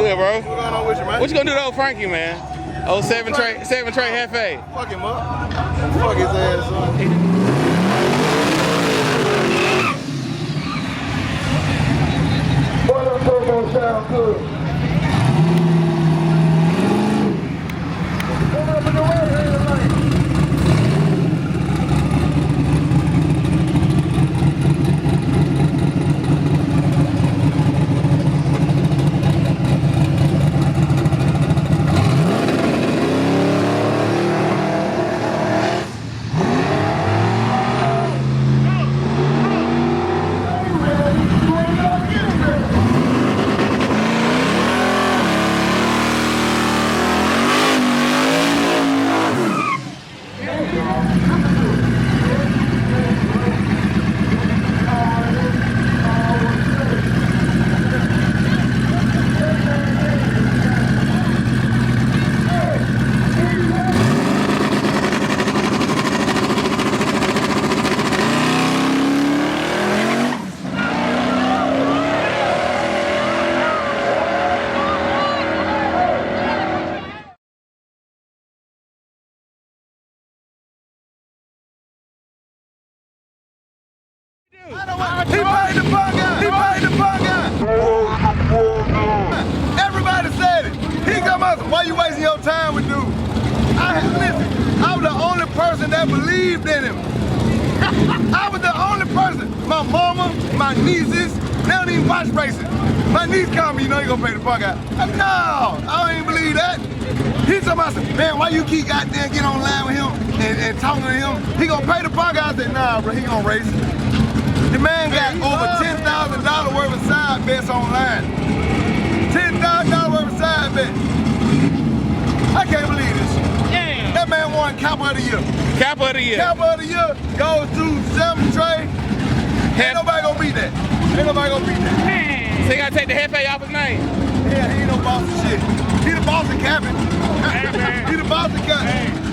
good, bro? What's going on with you, man? What you gonna do to old Frankie, man? Old 7 tray Hefe. Fuck him up. Fuck his ass up. What up, Turbo sound good? Come up in the right hand lane. He paid the fuck out! He paid the fuck out! Everybody said it! He come out, why you wasting your time with dude? Listen, I was the only person that believed in him. I was the only person. My mama, my nieces, they don't even watch racing. My niece called me, you know you gonna pay the fuck out. No, I don't even believe that. He talking about, man, why you keep out there getting online with him and talking to him? He gonna pay the fuck out. I said, nah, bro, he gonna race. The man got over $10,000 worth of side bets online. $10,000 worth of side bets. I can't believe this. Damn. That man won Cap of the Year. Cap of the Year. Cap of the Year goes to 7 Trey. Ain't nobody gonna beat that. Ain't nobody gonna beat that. Man. So you gotta take the Hefe off his name. Yeah, he ain't no boss of shit. He the boss of cabin. Hey, man. He the boss of cabin. Hey.